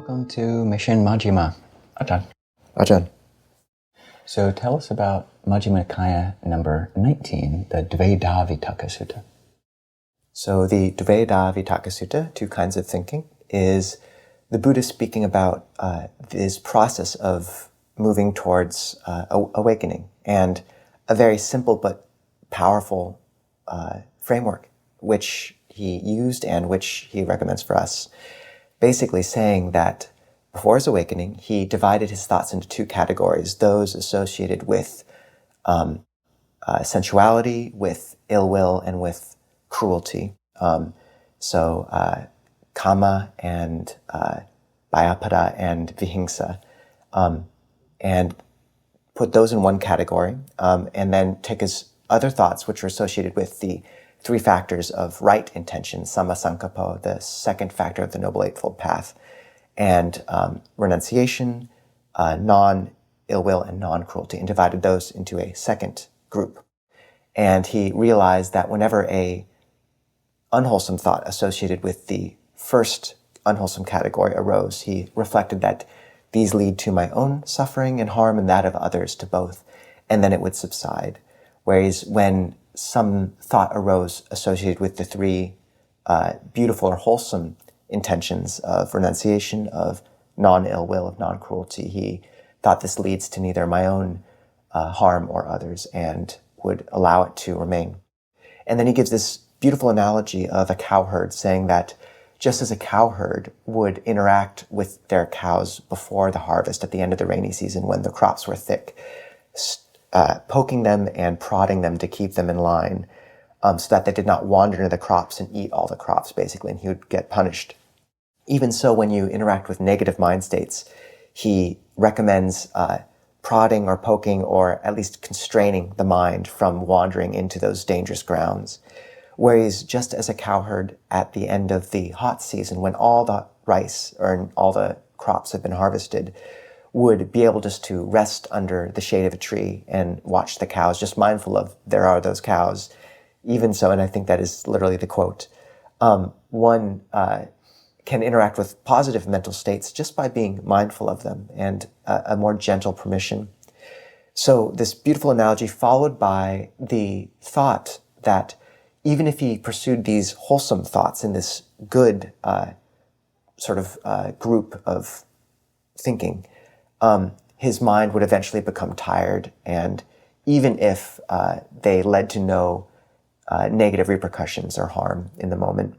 Welcome to Mission Majjhima. Ajahn. So tell us about Majjhima Nikaya number 19, the Dvedha Vitakka Sutta. So the Dvedha Vitakka Sutta, two kinds of thinking, is the Buddha speaking about this process of moving towards awakening, and a very simple but powerful framework which he used and which he recommends for us. Basically saying that before his awakening, he divided his thoughts into two categories, those associated with sensuality, with ill will, and with cruelty. Kama and Bhayapada and Vihingsa, and put those in one category, and then take his other thoughts, which are associated with the three factors of right intention, sammasankappo, the second factor of the Noble Eightfold Path, and renunciation, non-ill will, and non-cruelty, and divided those into a second group. And he realized that whenever a unwholesome thought associated with the first unwholesome category arose, he reflected that these lead to my own suffering and harm and that of others, to both, and then it would subside. Whereas when some thought arose associated with the three beautiful or wholesome intentions of renunciation, of non-ill will, of non-cruelty, he thought this leads to neither my own harm or others, and would allow it to remain. And then he gives this beautiful analogy of a cowherd, saying that just as a cowherd would interact with their cows before the harvest at the end of the rainy season when the crops were thick, poking them and prodding them to keep them in line, so that they did not wander into the crops and eat all the crops, basically, and he would get punished. Even so, when you interact with negative mind states, he recommends prodding or poking, or at least constraining the mind from wandering into those dangerous grounds. Whereas just as a cowherd at the end of the hot season, when all the rice or all the crops have been harvested, would be able just to rest under the shade of a tree and watch the cows, just mindful of there are those cows. Even so, and I think that is literally the quote, one can interact with positive mental states just by being mindful of them, and a more gentle permission. So this beautiful analogy, followed by the thought that even if he pursued these wholesome thoughts in this good group of thinking, his mind would eventually become tired, and even if they led to no negative repercussions or harm in the moment,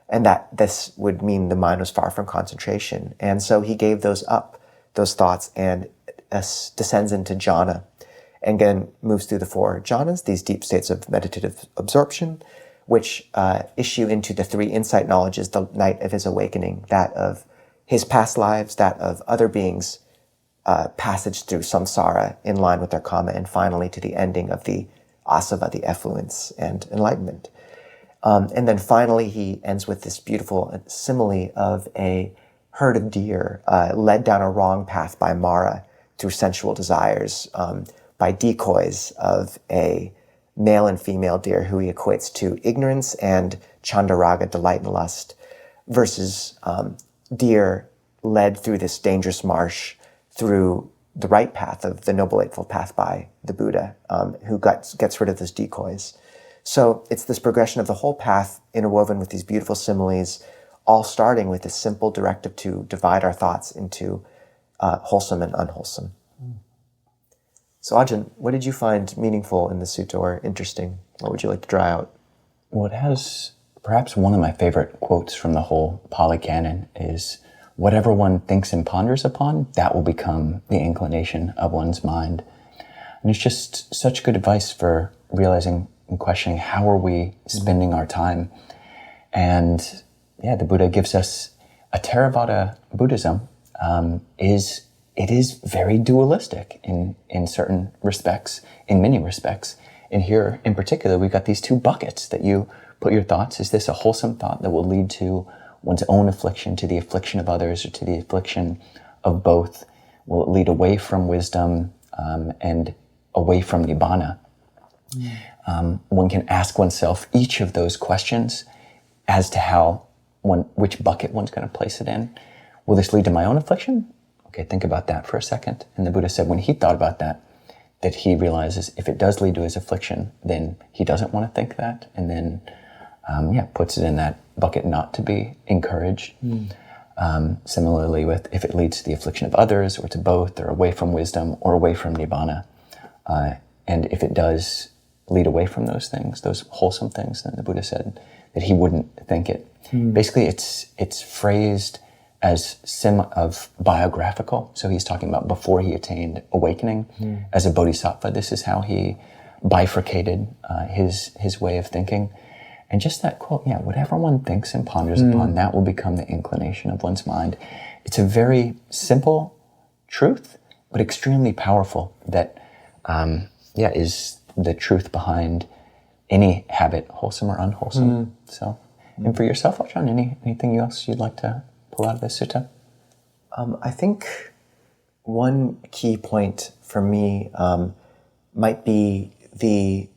and that this would mean the mind was far from concentration. And so he gave those up, those thoughts, and descends into jhana, and again moves through the four jhanas, these deep states of meditative absorption, which issue into the three insight knowledges the night of his awakening, that of his past lives, that of other beings, passage through samsara in line with their karma, and finally to the ending of the asava, the effluence and enlightenment. And then finally he ends with this beautiful simile of a herd of deer led down a wrong path by Mara through sensual desires, by decoys of a male and female deer who he equates to ignorance and chandaraga, delight and lust, versus deer led through this dangerous marsh through the right path of the Noble Eightfold Path by the Buddha, who gets rid of those decoys. So it's this progression of the whole path interwoven with these beautiful similes, all starting with this simple directive to divide our thoughts into wholesome and unwholesome. So Ajahn, what did you find meaningful in the sutta, or interesting? What would you like to draw out? Well, it has perhaps one of my favorite quotes from the whole Pali Canon is, whatever one thinks and ponders upon, that will become the inclination of one's mind. And it's just such good advice for realizing and questioning how are we spending our time. And yeah, the Buddha gives us a Theravada Buddhism is very dualistic in certain respects, in many respects. And here in particular, we've got these two buckets that you put your thoughts. Is this a wholesome thought that will lead to one's own affliction, to the affliction of others, or to the affliction of both? Will it lead away from wisdom and away from nibbana? One can ask oneself each of those questions as to which bucket one's going to place it in. will this lead to my own affliction? Okay, think about that for a second. And the Buddha said when he thought about that he realizes if it does lead to his affliction, then he doesn't want to think that, and then, puts it in that bucket not to be encouraged. Similarly with if it leads to the affliction of others, or to both, or away from wisdom, or away from nibbana. And if it does lead away from those things, those wholesome things, then the Buddha said that he wouldn't think it. Basically, it's phrased as of biographical. So he's talking about before he attained awakening as a bodhisattva. This is how he bifurcated his way of thinking. And just that quote, whatever one thinks and ponders upon, that will become the inclination of one's mind. It's a very simple truth, but extremely powerful that, is the truth behind any habit, wholesome or unwholesome. So, and for yourself, Ajahn, anything else you'd like to pull out of this sutta? I think one key point for me might be the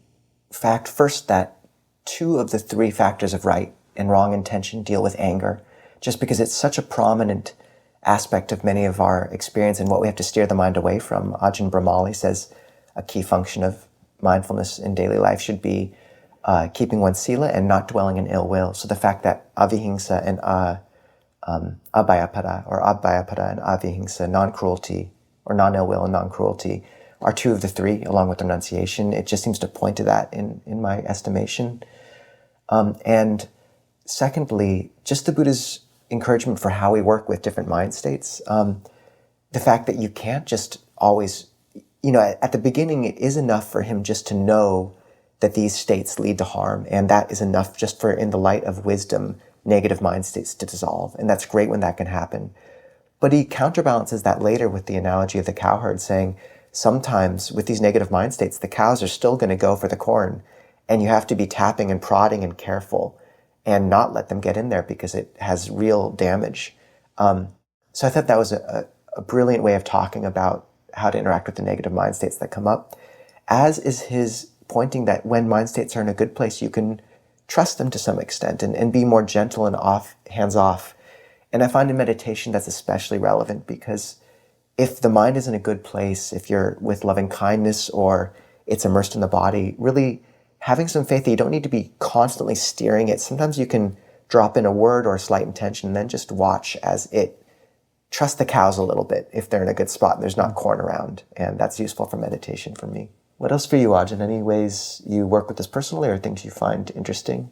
fact first that 2 of the 3 factors of right and wrong intention deal with anger, just because it's such a prominent aspect of many of our experience and what we have to steer the mind away from. Ajahn Brahmali says a key function of mindfulness in daily life should be keeping one's sila and not dwelling in ill will. So the fact that avihingsa and abhayapada, or abhayapada and avihingsa, non-cruelty, or non-ill will and non-cruelty, are 2 of the 3, along with renunciation. It just seems to point to that in my estimation. And secondly, just the Buddha's encouragement for how we work with different mind states. The fact that you can't just always, at the beginning, it is enough for him just to know that these states lead to harm, and that is enough just for, in the light of wisdom, negative mind states to dissolve. And that's great when that can happen. But he counterbalances that later with the analogy of the cowherd, saying sometimes with these negative mind states, the cows are still going to go for the corn, and you have to be tapping and prodding and careful and not let them get in there because it has real damage. So I thought that was a brilliant way of talking about how to interact with the negative mind states that come up, as is his pointing that when mind states are in a good place, you can trust them to some extent and be more gentle and hands off. And I find in meditation that's especially relevant, because if the mind is in a good place, if you're with loving kindness or it's immersed in the body, really having some faith that you don't need to be constantly steering it. Sometimes you can drop in a word or a slight intention and then just watch as it trust the cows a little bit if they're in a good spot and there's not corn around. And that's useful for meditation for me. What else for you, Ajahn? Any ways you work with this personally or things you find interesting?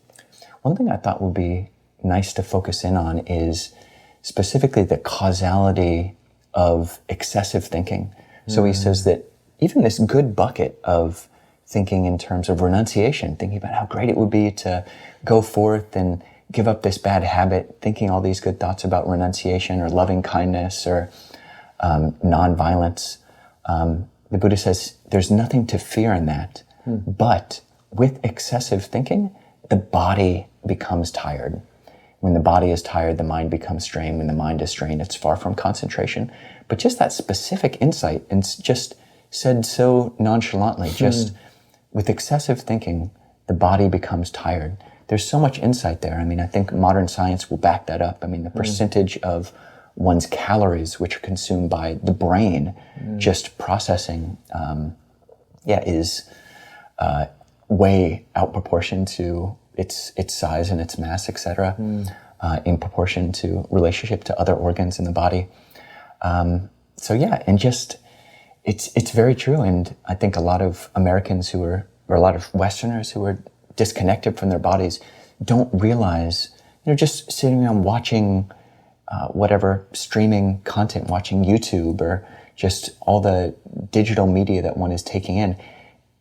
One thing I thought would be nice to focus in on is specifically the causality of excessive thinking. So he says that even this good bucket of thinking in terms of renunciation, thinking about how great it would be to go forth and give up this bad habit, thinking all these good thoughts about renunciation or loving kindness or non-violence. The Buddha says there's nothing to fear in that, but with excessive thinking, the body becomes tired. When the body is tired, the mind becomes strained. When the mind is strained, it's far from concentration. But just that specific insight, and just said so nonchalantly, just with excessive thinking, the body becomes tired. There's so much insight there. I mean, I think modern science will back that up. I mean, the percentage of one's calories which are consumed by the brain just processing is way out proportion to its size and its mass, etc., in proportion to relationship to other organs in the body. And just it's very true. And I think a lot of Americans or a lot of Westerners who are disconnected from their bodies don't realize, just sitting around watching whatever streaming content, watching YouTube or just all the digital media that one is taking in,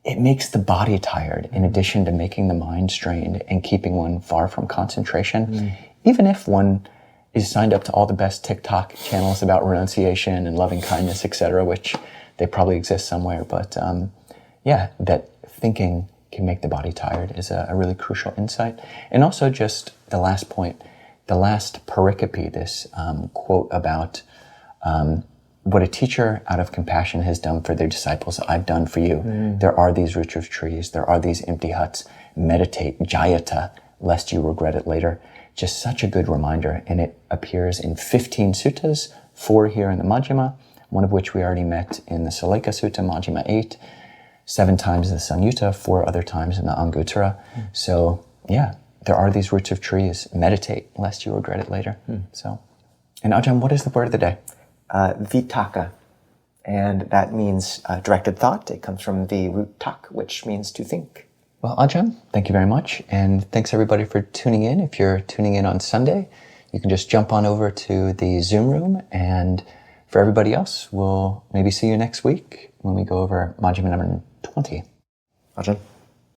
it makes the body tired in addition to making the mind strained and keeping one far from concentration. Even if one is signed up to all the best TikTok channels about renunciation and loving kindness, etc., which they probably exist somewhere. But that thinking can make the body tired is a really crucial insight. And also just the last point, the last pericope, this quote about what a teacher out of compassion has done for their disciples, I've done for you. There are these roots of trees. There are these empty huts. Meditate, jayata, lest you regret it later. just such a good reminder. And it appears in 15 suttas, 4 here in the Majjhima, one of which we already met in the Saleka Sutta, Majjhima 8, 7 times in the Samyutta, 4 other times in the Anguttara. So yeah, there are these roots of trees. Meditate, lest you regret it later. So, and Ajahn, what is the word of the day? Vitakka. And that means directed thought. It comes from the root tak, which means to think. Well, Ajahn, thank you very much. And thanks everybody for tuning in. If you're tuning in on Sunday, you can just jump on over to the Zoom room. And for everybody else, we'll maybe see you next week when we go over Majjhima number 20. Ajahn.